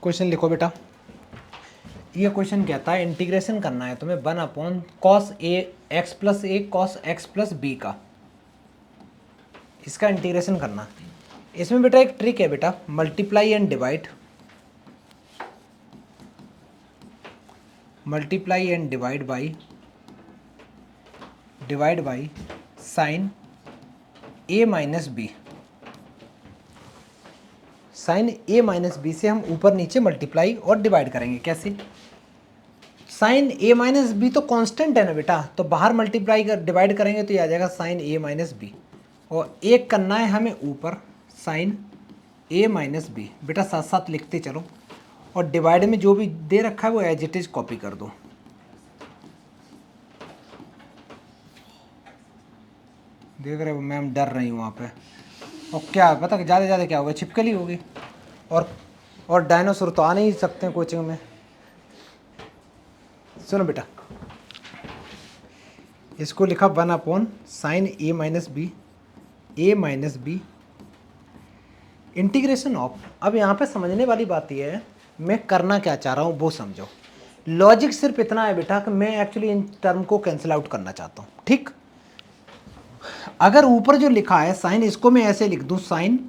Question लिखो बेटा। ये क्वेश्चन कहता है इंटीग्रेशन करना है तुम्हें 1/cos a x plus a cos x plus b का, इसका इंटीग्रेशन करना। इसमें बेटा एक ट्रिक है बेटा, multiply and divide, multiply and divide by sine a minus b. Sine a minus b से हम ऊपर नीचे मल्टीप्लाई और डिवाइड करेंगे। कैसे? साइन a माइनस बी तो कांस्टेंट है ना बेटा, तो बाहर मल्टीप्लाई कर डिवाइड करेंगे तो ये आ जाएगा साइन a माइनस बी, और एक करना है हमें ऊपर साइन a माइनस बी। बेटा साथ साथ लिखते चलो, और डिवाइड में जो भी दे रखा है वो एज इट इज कॉपी कर दो। देख रहे हो मैम डर रही हूँ वहाँ पे। और क्या पता ज़्यादा ज़्यादा क्या होगा, छिपकली होगी। और डायनासोर तो आ नहीं सकते हैं कोचिंग में। सुनो बेटा, इसको लिखा 1/sin a minus b, a minus b integration of. अब यहाँ पे समझने वाली बात यह है, मैं करना क्या चाह रहा हूँ वो समझो। लॉजिक सिर्फ इतना है बेटा कि मैं एक्चुअली इन टर्म को कैंसिल आउट करना चाहता हूँ। ठीक, अगर ऊपर जो लिखा है साइन, इसको मैं ऐसे लिख दूं, साइन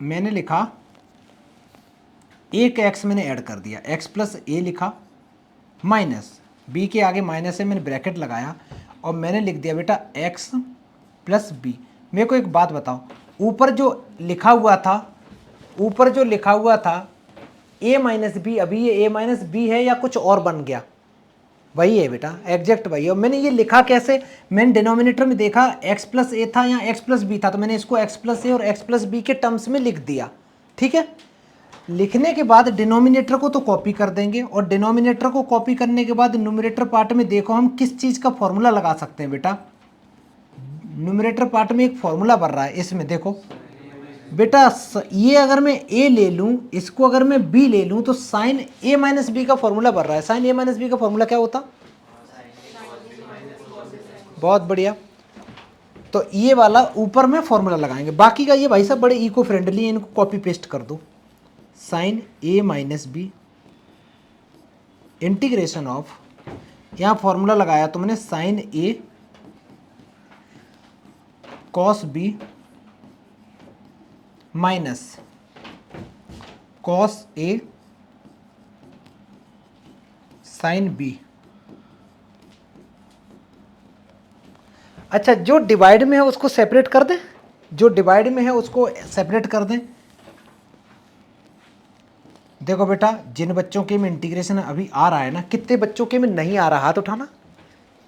मैंने लिखा एक एक्स मैंने ऐड कर दिया, एक्स प्लस ए लिखा, माइनस बी के आगे माइनस है मैंने ब्रैकेट लगाया, और मैंने लिख दिया बेटा एक्स प्लस बी। मेरे को एक बात बताओ, ऊपर जो लिखा हुआ था ए माइनस बी, अभी ये ए माइनस बी है या कुछ और बन गया? वही है बेटा, एग्जैक्ट वही है। और मैंने ये लिखा कैसे? मैंने डिनोमिनेटर में देखा x प्लस ए था या x प्लस बी था, तो मैंने इसको x प्लस ए और x प्लस बी के टर्म्स में लिख दिया। ठीक है, लिखने के बाद डिनोमिनेटर को तो कॉपी कर देंगे, और डिनोमिनेटर को कॉपी करने के बाद न्यूमरेटर पार्ट में देखो हम किस चीज़ का फॉर्मूला लगा सकते हैं बेटा। न्यूमरेटर पार्ट में एक फॉर्मूला बन रहा है, इसमें देखो बेटा, ये अगर मैं a ले लूँ, इसको अगर मैं b ले लूँ, तो साइन a माइनस बी का फॉर्मूला बन रहा है। साइन a माइनस बी का फॉर्मूला क्या होता? बहुत बढ़िया। तो ये वाला ऊपर में फॉर्मूला लगाएंगे, बाकी का ये भाई साहब बड़े इको फ्रेंडली है, इनको कॉपी पेस्ट कर दो। Sine a minus b integration of, यहाँ फॉर्मूला लगाया तुमने sine a cos b minus cos a sine b। अच्छा, जो डिवाइड में है उसको सेपरेट कर दें, जो डिवाइड में है उसको सेपरेट कर दें। देखो बेटा, जिन बच्चों के में इंटीग्रेशन अभी आ रहा है ना, कितने बच्चों के में नहीं आ रहा हाथ उठाना।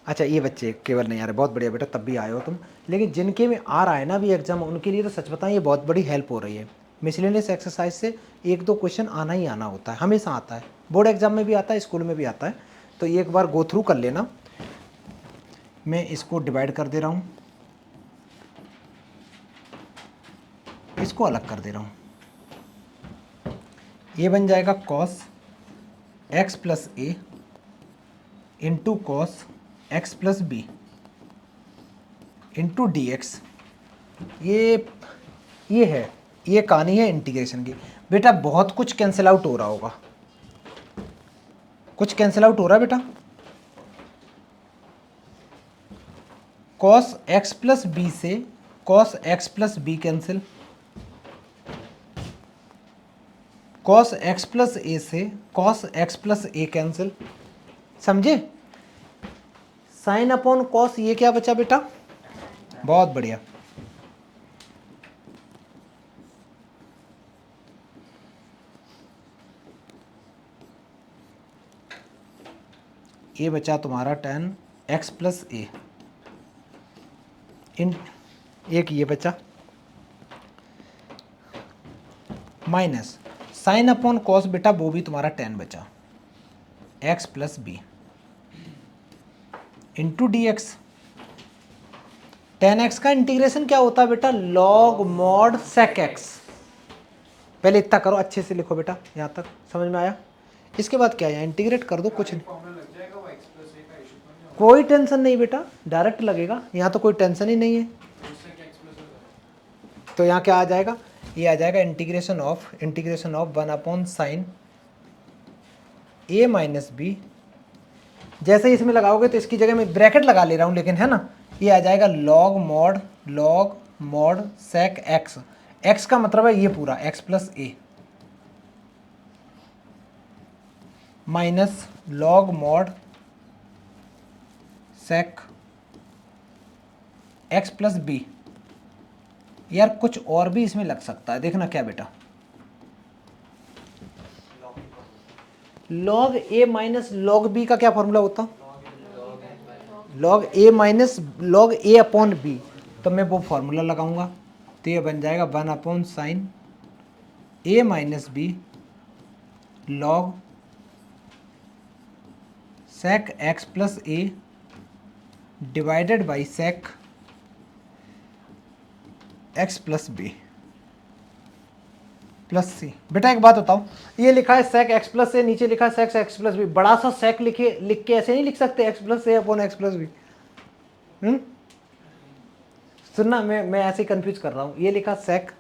अच्छा, ये बच्चे केवल नहीं आ रहे, बहुत बढ़िया बेटा, तब भी आए हो तुम। लेकिन जिनके में आ रहा है ना अभी एग्जाम, उनके लिए तो सच बताएं ये बहुत बड़ी हेल्प हो रही है। मिसलेनियस एक्सरसाइज से 1-2 क्वेश्चन आना ही आना होता है, हमेशा आता है, बोर्ड एग्जाम में भी आता है, स्कूल में भी आता है। तो ये एक बार गो थ्रू कर लेना। मैं इसको डिवाइड कर दे रहा हूँ, इसको अलग कर दे रहा हूँ। ये बन जाएगा cos x plus a into cos x plus b into d x. ये है, ये कहानी है इंटीग्रेशन की। बेटा बहुत कुछ कैंसिल आउट हो रहा होगा, कुछ कैंसिल आउट हो रहा है बेटा। कॉस एक्स प्लस बी से cos x plus b cancel, cos x plus a से cos x plus a cancel, समझे? साइन अपॉन कॉस, ये क्या बचा बेटा? बहुत बढ़िया। ये बचा तुम्हारा tan x प्लस ए, इन एक ये बचा माइनस साइन अपॉन कॉस, बेटा वो भी तुम्हारा tan बचा x plus b into d x. tan x का इंटीग्रेशन क्या होता है बेटा? Log mod sec x। पहले इतना करो, अच्छे से लिखो बेटा, यहाँ तक समझ में आया? इसके बाद क्या है, इंटीग्रेट कर दो, कुछ नहीं, कोई टेंशन नहीं बेटा, डायरेक्ट लगेगा, यहाँ तो कोई टेंशन ही नहीं है। तो यहाँ क्या आ जाएगा? ये आ जाएगा integration of 1 upon sine a minus b. जैसे ही इसमें लगाओगे तो इसकी जगह मैं ब्रैकेट लगा ले रहा हूँ लेकिन, है ना, ये आ जाएगा log mod sec x. X का मतलब है ये पूरा x plus a minus log mod sec x plus b. यार कुछ और भी इसमें लग सकता है, देखना क्या बेटा। लॉग ए माइनस लॉग बी का क्या फॉर्मूला होता? लॉग ए माइनस लॉग ए अपॉन बी। तो मैं वो फॉर्मूला लगाऊंगा, तो ये बन जाएगा 1 upon sine a minus b log sec x plus a divided by sec x plus b plus c. बेटा एक बात बताओ, ये लिखा है सेक एक्स प्लस ए, नीचे लिखा है सेक एक्स प्लस बी। बड़ा सा सेक लिख के ऐसे नहीं लिख सकते एक्स प्लस ए अपॉन एक्स प्लस बी। सुनना, मैं ऐसे ही कंफ्यूज कर रहा हूँ। ये लिखा सेक,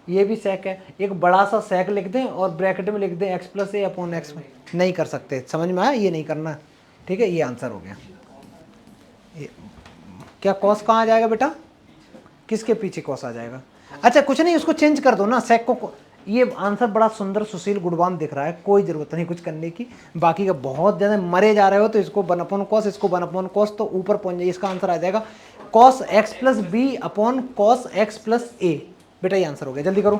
ये भी सेक है, एक बड़ा सा सेक लिख दें और ब्रैकेट में लिख दें एक्स प्लस ए अपॉन एक्स। नहीं कर सकते, समझ में आया? ये नहीं करना, ठीक है। ये आंसर हो गया। क्या कॉस कहाँ आ जाएगा बेटा? किसके पीछे कॉस आ जाएगा? अच्छा कुछ नहीं, उसको चेंज कर दो ना, सेक को। ये आंसर बड़ा सुंदर सुशील गुणवान दिख रहा है, कोई ज़रूरत नहीं कुछ करने की। बाकी का बहुत ज़्यादा मरे जा रहे हो तो इसको 1 अपॉन कॉस, इसको 1 अपॉन कॉस, तो ऊपर पहुंच जाइए। इसका आंसर आ जाएगा cos x plus b upon cos x plus a. बेटा ये आंसर हो गया, जल्दी करो।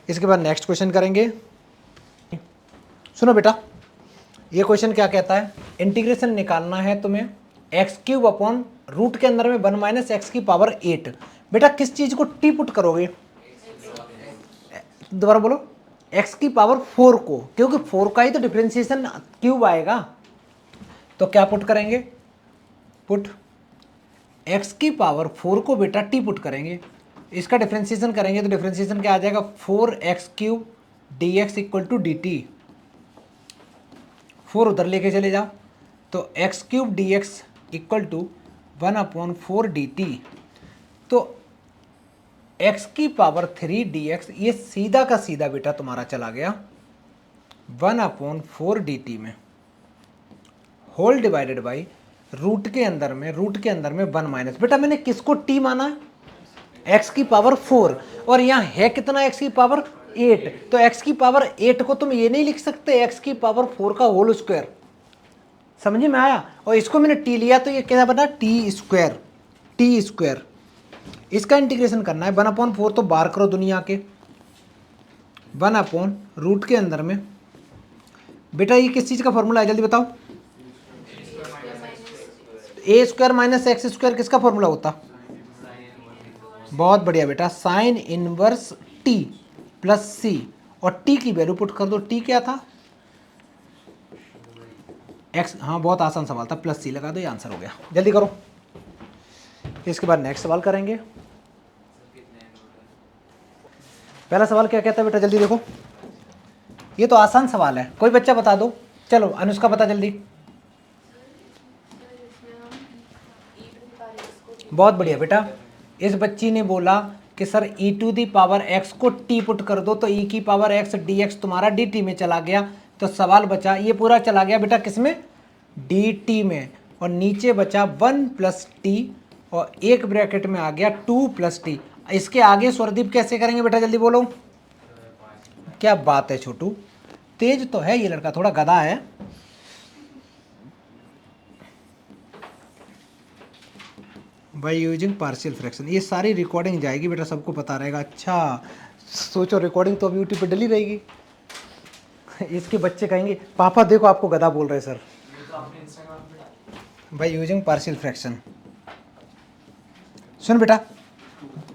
इसके बाद नेक्स्ट क्वेश्चन करेंगे। सुनो बेटा, ये क्वेश्चन क्या कहता है, इंटीग्रेशन निकालना है तुम्हें एक्स क्यूब अपॉन रूट के अंदर में 1 माइनस एक्स की पावर 8। बेटा किस चीज को टी पुट करोगे? दोबारा बोलो। एक्स की पावर 4 को, क्योंकि 4 का ही तो डिफरेंशिएशन क्यूब आएगा। तो क्या पुट करेंगे? पुट एक्स की पावर 4 को बेटा टी पुट करेंगे, इसका डिफरेंशिएशन करेंगे तो डिफरेंशिएशन क्या आ जाएगा? 4x cube d x equal to d t. 4 उधर लेके चले जाओ तो x cube d x equal to 1 upon 4 d t. तो x की पावर 3 डी एक्स, ये सीधा का सीधा बेटा तुम्हारा चला गया 1 अपॉन 4 डी टी में, होल डिवाइडेड बाई रूट के अंदर में 1 माइनस। बेटा मैंने किसको t माना है? x की पावर 4, और यहाँ है कितना? x की पावर 8। तो x की पावर 8 को तुम ये नहीं लिख सकते x की पावर 4 का होल स्क्वायर। समझ में आया? और इसको मैंने t लिया तो ये क्या बना? T square. इसका इंटीग्रेशन करना है 1 अपॉन 4, तो बार करो दुनिया के 1 अपॉन रूट के अंदर में। बेटा ये किस चीज़ का फॉर्मूला है, जल्दी बताओ? ए स्क्वायर माइनस एक्स स्क्वायर किसका फॉर्मूला होता? बहुत बढ़िया बेटा, साइन इनवर्स टी प्लस सी, और टी की वैल्यू पुट कर दो। टी क्या था? एक्स। हाँ बहुत आसान सवाल था, प्लस सी लगा दो, ये आंसर हो गया। जल्दी करो। इसके बाद नेक्स्ट सवाल करेंगे। पहला सवाल क्या कहता है बेटा, जल्दी देखो। ये तो आसान सवाल है, कोई बच्चा बता दो। चलो अनुष्का बता जल्दी। बहुत बढ़िया बेटा, इस बच्ची ने बोला कि sir e to the power x को t पुट कर दो, तो e की पावर x dx तुम्हारा dt में चला गया। तो सवाल बचा, ये पूरा चला गया बेटा किसमें? dt में, और नीचे बचा 1 प्लस टी, और एक ब्रैकेट में आ गया 2 प्लस टी। इसके आगे स्वरदीप कैसे करेंगे बेटा, जल्दी बोलो। क्या बात है छोटू, तेज तो है ये लड़का, थोड़ा गधा है। बाई यूजिंग पार्शियल फ्रैक्शन, ये सारी रिकॉर्डिंग जाएगी बेटा, सबको पता रहेगा। अच्छा सोचो, रिकॉर्डिंग तो अब यूट्यूब पे डली रहेगी। इसके बच्चे कहेंगे पापा देखो आपको गधा बोल रहे sir. By using partial fraction. सुन बेटा,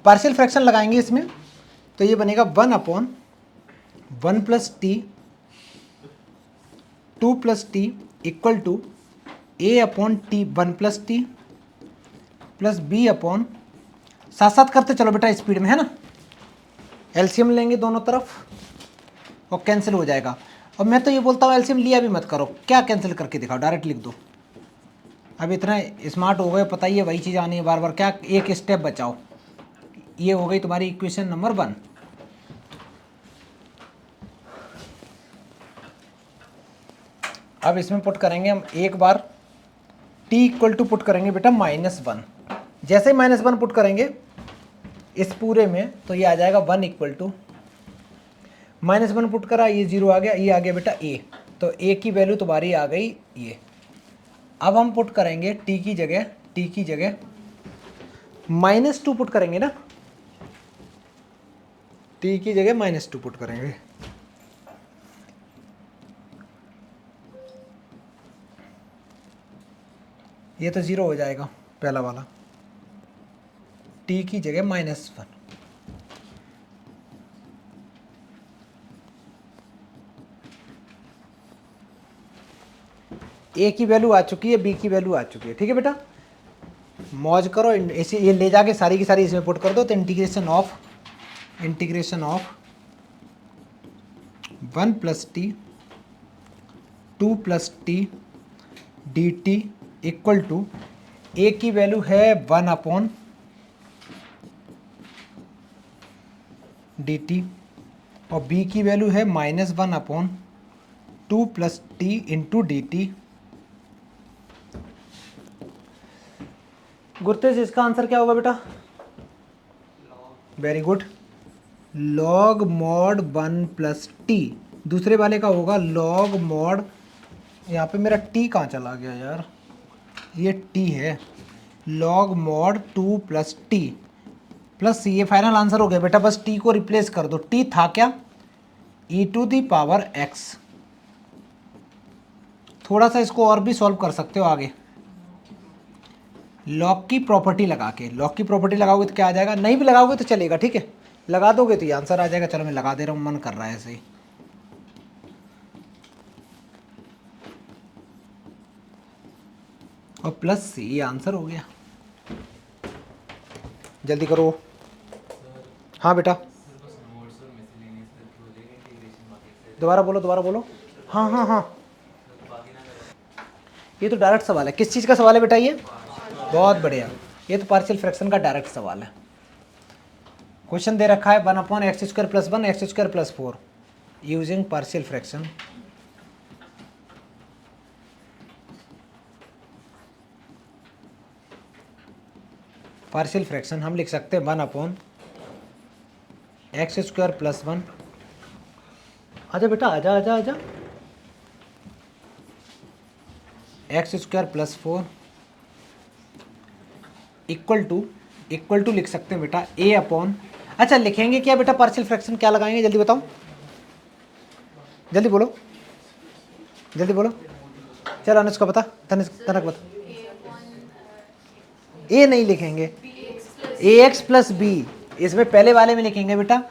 पार्शियल फ्रैक्शन लगाएंगे इसमें, तो ये बनेगा 1 upon 1 plus t 2 plus t equal to a upon t 1 plus t plus b upon, साथ साथ करते चलो बेटा स्पीड में, है ना। एलसीएम लेंगे दोनों तरफ और कैंसिल हो जाएगा। और मैं तो ये बोलता हूँ एलसीएम लिया भी मत करो, क्या कैंसिल करके दिखाओ, डायरेक्ट लिख दो। अब इतना स्मार्ट हो गए, पता ही है वही चीज़ आनी है बार बार, क्या एक स्टेप बचाओ। ये हो गई तुम्हारी इक्वेशन नंबर 1। अब इसमें पुट करेंगे हम एक बार t इक्वल टू पुट करेंगे बेटा -1। जैसे ही -1 पुट करेंगे इस पूरे में तो ये आ जाएगा 1 इक्वल टू -1 पुट करा, ये 0 आ गया, ये आ गया बेटा a, तो a की वैल्यू तुम्हारी आ गई ये। अब हम पुट करेंगे t की जगह -2 पुट करेंगे ना, t की जगह -2 पुट करेंगे। ये तो 0 हो जाएगा पहला वाला, t की जगह -1। a की वैल्यू आ चुकी है, b की वैल्यू आ चुकी है, ठीक है बेटा। मौज करो, ऐसे ये ले जाके सारी की सारी इसमें पुट कर दो, तो integration of 1 + t 2 + t dt equal to a की वैल्यू है 1/dt और b की वैल्यू है -1/2 + t × dt। गुरतेज इसका आंसर क्या होगा बेटा? Very good, log mod 1 + t। दूसरे वाले का होगा log mod, यहाँ पे मेरा t कहाँ चला गया यार, ये t है, log mod 2 + t प्लस ये फाइनल आंसर हो गया बेटा। बस t को रिप्लेस कर दो, t था क्या, e⁻x। थोड़ा सा इसको और भी सॉल्व कर सकते हो आगे, लॉग की प्रॉपर्टी लगा के। लॉग की प्रॉपर्टी लगाओगे तो क्या आ जाएगा, नहीं भी लगाओगे तो चलेगा, ठीक है, लगा दोगे तो ये आंसर आ जाएगा। चलो मैं लगा दे रहा हूँ, मन कर रहा है ऐसे ही। और प्लस से ये आंसर हो गया। जल्दी करो। हाँ बेटा दोबारा बोलो। हाँ, ये तो डायरेक्ट सवाल है। किस चीज़ का सवाल है बेटा ये? बहुत बढ़िया, ये तो पार्शियल फ्रैक्शन का डायरेक्ट सवाल है। क्वेश्चन दे रखा है 1/x² + 1 x² + 4 using partial fraction. Partial fraction हम लिख सकते हैं 1/x² + 1। आजा बेटा आजा x² + 4 इक्वल टू लिख सकते हैं बेटा a/। अच्छा लिखेंगे क्या बेटा पार्शियल फ्रैक्शन, क्या लगाएंगे जल्दी बताओ, जल्दी बोलो। चलो अनुष्का बता, तनक बता। a नहीं लिखेंगे, ax + b, इसमें पहले वाले में लिखेंगे बेटा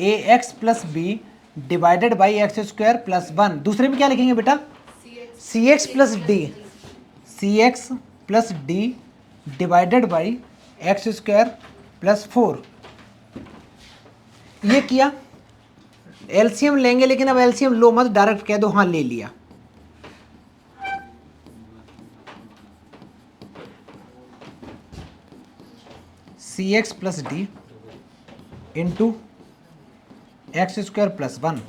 ax + b divided by x² + 1। दूसरे में क्या लिखेंगे बेटा cx + d divided by x² + 4। ये किया, एलसीएम लेंगे, लेकिन अब एलसीएम लो मत, डायरेक्ट कह दो हाँ ले लिया। cx + d into x² + 1।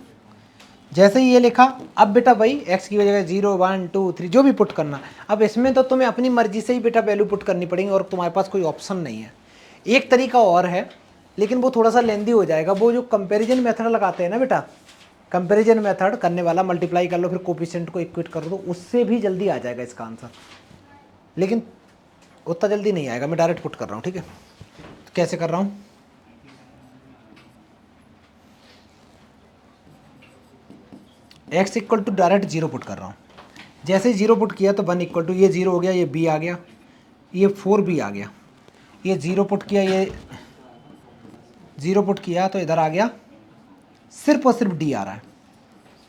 जैसे ही ये लिखा, अब बेटा भाई x की जगह 0 1 2 3 जो भी पुट करना। अब इसमें तो तुम्हें अपनी मर्जी से ही बेटा वैल्यू पुट करनी पड़ेगी और तुम्हारे पास कोई ऑप्शन नहीं है। एक तरीका और है, लेकिन वो थोड़ा सा लेंदी हो जाएगा। वो जो कंपैरिजन मेथड लगाते हैं ना बेटा, कंपैरिजन मेथड करने वाला, मल्टीप्लाई कर लो फिर कोफिशिएंट को इक्वेट कर दो, उससे भी जल्दी आ जाएगा इसका आंसर, लेकिन उतना जल्दी नहीं आएगा। मैं डायरेक्ट पुट कर रहा हूँ, ठीक है। तो कैसे कर रहा हूँ, x equal to direct 0 put कर रहा हूँ। जैसे 0 पुट किया तो 1 इक्वल टू ये 0 हो गया, ये b आ गया, ये 4b आ गया। ये 0 पुट किया, ये 0 पुट किया तो इधर आ गया, सिर्फ और सिर्फ d आ रहा है।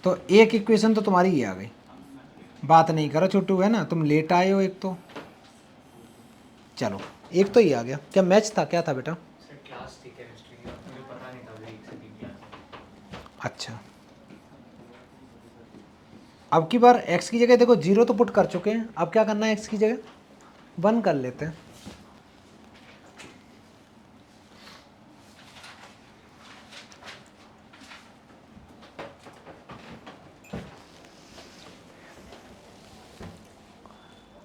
तो एक इक्वेशन तो तुम्हारी ये आ गई। बात नहीं करो छोटू, है ना, तुम लेट आए हो एक तो। चलो एक तो ये आ गया। क्या मैच था, क्या था बेटा? अच्छा, अब की बार x की जगह देखो 0 तो पुट कर चुके हैं, अब क्या करना है, x की जगह 1 कर लेते हैं।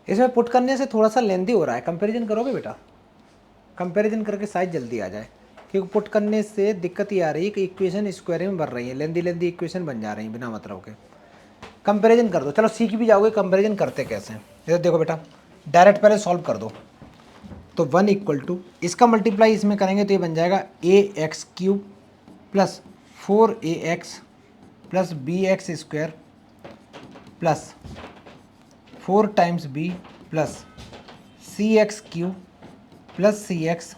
इसमें पुट करने से थोड़ा सा लेंदी हो रहा है, कंपैरिजन करोगे बेटा? कंपैरिजन करके शायद जल्दी आ जाए, क्योंकि पुट करने से दिक्कत ये आ रही है कि इक्वेशन स्क्वायर में बढ़ रही है, लेंदी इक्वेशन बन जा रही है बिना मतलब के। कंपैरिजन कर दो, चलो सीख भी जाओगे कंपैरिजन करते कैसे। ये देखो बेटा, डायरेक्ट पहले सॉल्व कर दो। तो 1 इक्वल टू इसका मल्टीप्लाई इसमें करेंगे तो ये बन जाएगा ax³ plus 4ax plus bx square plus 4 times b plus cx³ plus cx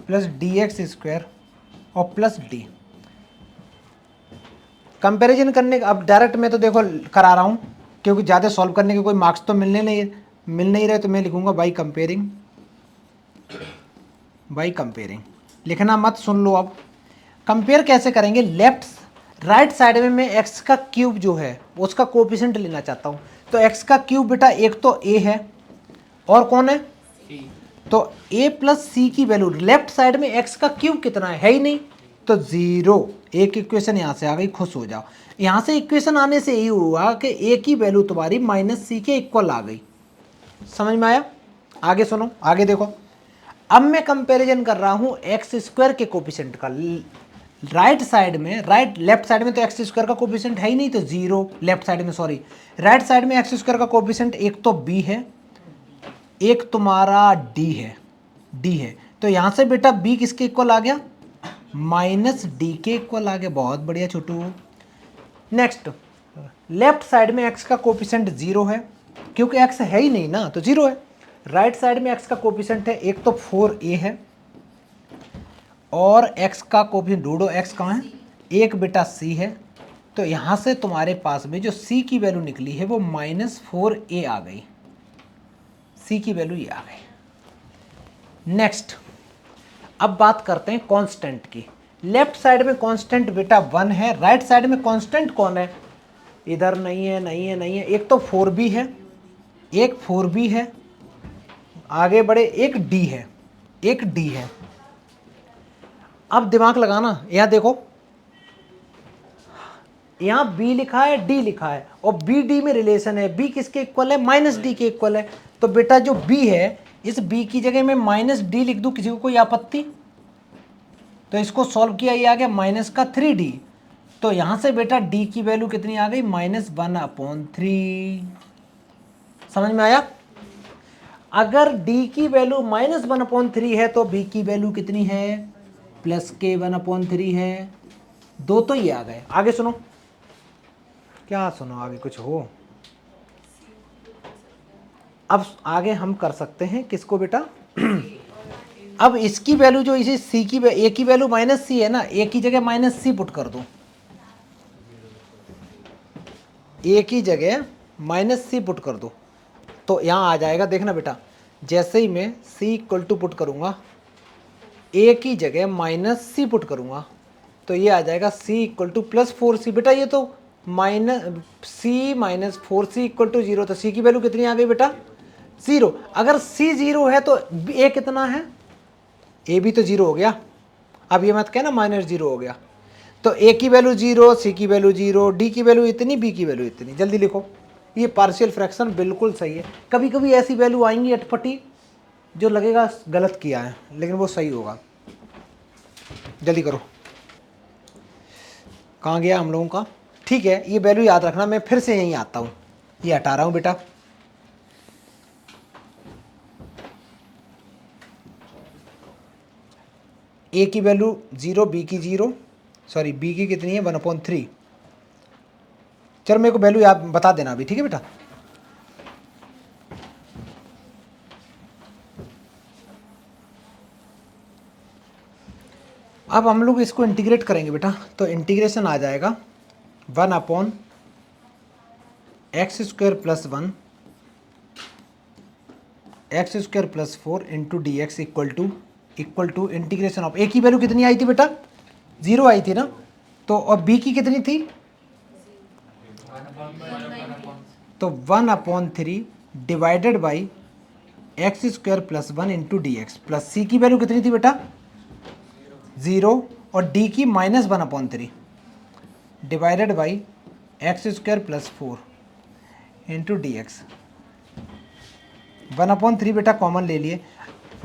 plus dx square और प्लस d। कंपैरिजन करने का अब डायरेक्ट मैं तो देखो करा रहा हूँ, क्योंकि ज़्यादा सॉल्व करने के कोई मार्क्स तो मिल नहीं रहे, तो मैं लिखूँगा बाई कंपेयरिंग। लिखना मत, सुन लो। अब कंपेयर कैसे करेंगे? लेफ्ट राइट साइड में मैं x का क्यूब जो है उसका कोफिशिएंट लेना चाहता हूँ। तो x का क्यूब बेटा एक तो a है और कौन है c। तो a प्लस सी की वैल्यू लेफ्ट साइड में x का क्यूब कितना है ही नहीं, तो 0। एक इक्वेशन यहाँ से आ गई, खुश हो जाओ। यहाँ से इक्वेशन आने से यही हुआ कि a की वैल्यू तुम्हारी -c के इक्वल आ गई। समझ में आया? आगे सुनो, आगे देखो। अब मैं कंपैरिजन कर रहा हूँ एक्स स्क्वायर के कोफिशिएंट का। राइट साइड में, लेफ्ट साइड में तो एक्स स्क्वायर का कोफिशिएंट है ही नहीं, तो 0। लेफ्ट साइड में, सॉरी, राइट साइड में एक्स स्क्वायर का कोफिशिएंट एक तो b है, एक तुम्हारा d है। तो यहाँ से बेटा b किसके इक्वल आ गया? -d के इक्वल आ गया। बहुत बढ़िया छोटू। नेक्स्ट, लेफ्ट साइड में x का कोफिशिएंट 0 है, क्योंकि x है ही नहीं ना, तो 0 है। राइट साइड में x का कोफिशिएंट है, एक तो 4a है और x का कोफिशिएंट ढूंढो, x कहाँ है? एक बेटा c है। तो यहाँ से तुम्हारे पास में जो c की वैल्यू निकली है वो -4a आ गई। c की वैल्यू ये आ गई। नेक्स्ट, अब बात करते हैं कांस्टेंट की। लेफ्ट साइड में कांस्टेंट बेटा 1 है, राइट साइड में कांस्टेंट कौन है? इधर नहीं है। एक तो 4b है, एक 4b है, आगे बढ़े, एक d है। अब दिमाग लगाना, यहाँ देखो, यहाँ b लिखा है, d लिखा है और b d में रिलेशन है। b किसके इक्वल है? -d के इक्वल है। तो बेटा जो b है, इस b की जगह में -d लिख दूं, किसी को कोई आपत्ति? तो इसको सॉल्व किया, ये आ गया -3d। तो यहां से बेटा d की वैल्यू कितनी आ गई? -1/3। समझ में आया? अगर d की वैल्यू -1/3 है तो b की वैल्यू कितनी है? +k1/3 है। दो तो ये आ गए। आगे सुनो, क्या सुनो, आगे कुछ हो? अब आगे हम कर सकते हैं किसको बेटा? अब इसकी वैल्यू जो इसे c की a की वैल्यू -c है ना, a की जगह -c पुट कर दो। a की जगह -c पुट कर दो तो यहाँ आ जाएगा। देखना बेटा, जैसे ही मैं c = पुट करूँगा, a की जगह -c पुट करूँगा, तो ये आ जाएगा c = +4c। बेटा ये तो -c - 4c = 0। तो c की वैल्यू कितनी आ गई बेटा? 0। अगर c 0 है तो a कितना है? a भी तो 0 हो गया। अब ये मत कहना -0 हो गया। तो a की वैल्यू 0, c की वैल्यू 0, d की वैल्यू इतनी, b की वैल्यू इतनी। जल्दी लिखो, ये पार्शियल फ्रैक्शन बिल्कुल सही है। कभी कभी ऐसी वैल्यू आएंगी अटपटी जो लगेगा गलत किया है, लेकिन वो सही होगा। जल्दी करो, कहाँ गया हम लोगों का? ठीक है, ये वैल्यू याद रखना। मैं फिर से यहीं आता हूँ, ये हटा रहा हूँ बेटा। a की वैल्यू 0, b की 0, सॉरी b की कितनी है? 1/3। चलो मेरे को वैल्यू याद बता देना अभी, ठीक है बेटा? अब हम लोग इसको इंटीग्रेट करेंगे बेटा, तो इंटीग्रेशन आ जाएगा 1/(x² + 1 x² + 4 × dx equal to integration of. a की वैल्यू कितनी आई थी बेटा? 0 आई थी ना। तो और b की कितनी थी? तो 1/3 divided by x² + 1 × dx plus c की वैल्यू कितनी थी बेटा? 0 और d की -1/3 डिवाइडेड बाई x² + 4 × dx। 1/3 बेटा कॉमन ले लिए।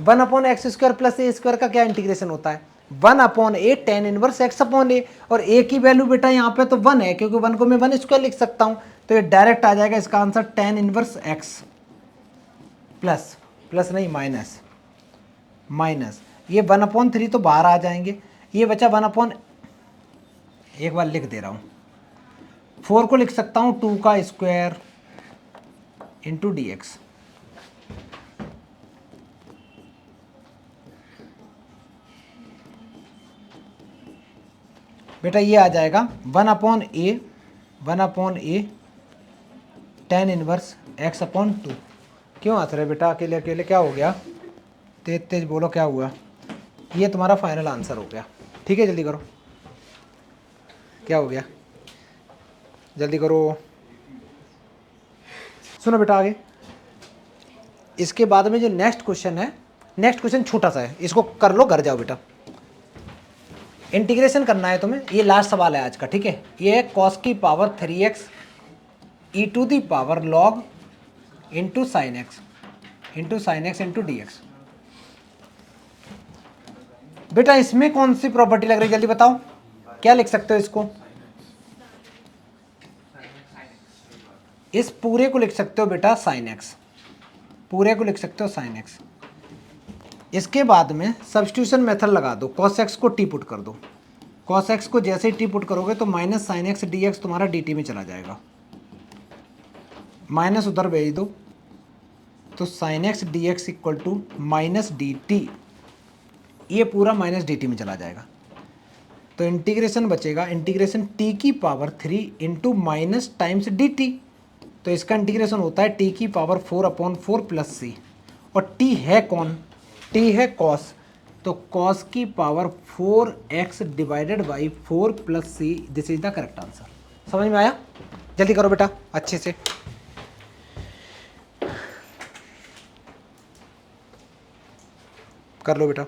1/x² प्लस ए स्क्वायर का क्या इंटीग्रेशन होता है? 1/a tan इनवर्स x/a, और a की वैल्यू बेटा यहाँ पे तो 1 है, क्योंकि 1 को मैं 1 स्क्वायर लिख सकता हूँ, तो ये डायरेक्ट आ जाएगा इसका answer tan inverse x plus नहीं माइनस ये 1/3 तो बाहर आ जाएंगे, ये बचा 1 एक बार लिख दे रहा हूँ, 4 को लिख सकता हूँ 2 का स्क्वायर इंटू dx। बेटा ये आ जाएगा 1/a tan इनवर्स x/2। क्यों हंस रहे बेटा अकेले अकेले, क्या हो गया? तेज तेज बोलो क्या हुआ? ये तुम्हारा फाइनल आंसर हो गया। ठीक है, जल्दी करो, क्या हो गया? जल्दी करो। सुनो बेटा आगे, इसके बाद में जो नेक्स्ट क्वेश्चन है, नेक्स्ट क्वेश्चन छोटा सा है, इसको कर लो, घर जाओ बेटा। इंटीग्रेशन करना है तुम्हें, ये लास्ट सवाल है आज का। ठीक है, ये है cos की power 3x e⁻ log into sine x into dx। बेटा इसमें कौन सी प्रॉपर्टी लग रही है, जल्दी बताओ, क्या लिख सकते हो इसको? इस पूरे को लिख सकते हो बेटा साइन एक्स, पूरे को लिख सकते हो साइन एक्स। इसके बाद में सब्स्टिट्यूशन मेथड लगा दो, cos x को टी पुट कर दो। cos x को जैसे ही टी पुट करोगे तो माइनस साइन एक्स dx तुम्हारा dt में चला जाएगा, माइनस उधर भेज दो, तो sine x dx equal to minus dt, ये पूरा माइनस dt में चला जाएगा। तो इंटीग्रेशन बचेगा, इंटीग्रेशन t की power 3 into minus times dt, तो इसका इंटीग्रेशन होता है t की पावर 4/4 प्लस c, और t है कौन? t है cos, तो cos की power 4x divided by 4 plus c, this is the correct answer. समझ में आया? जल्दी करो बेटा अच्छे से, कर लो बेटा।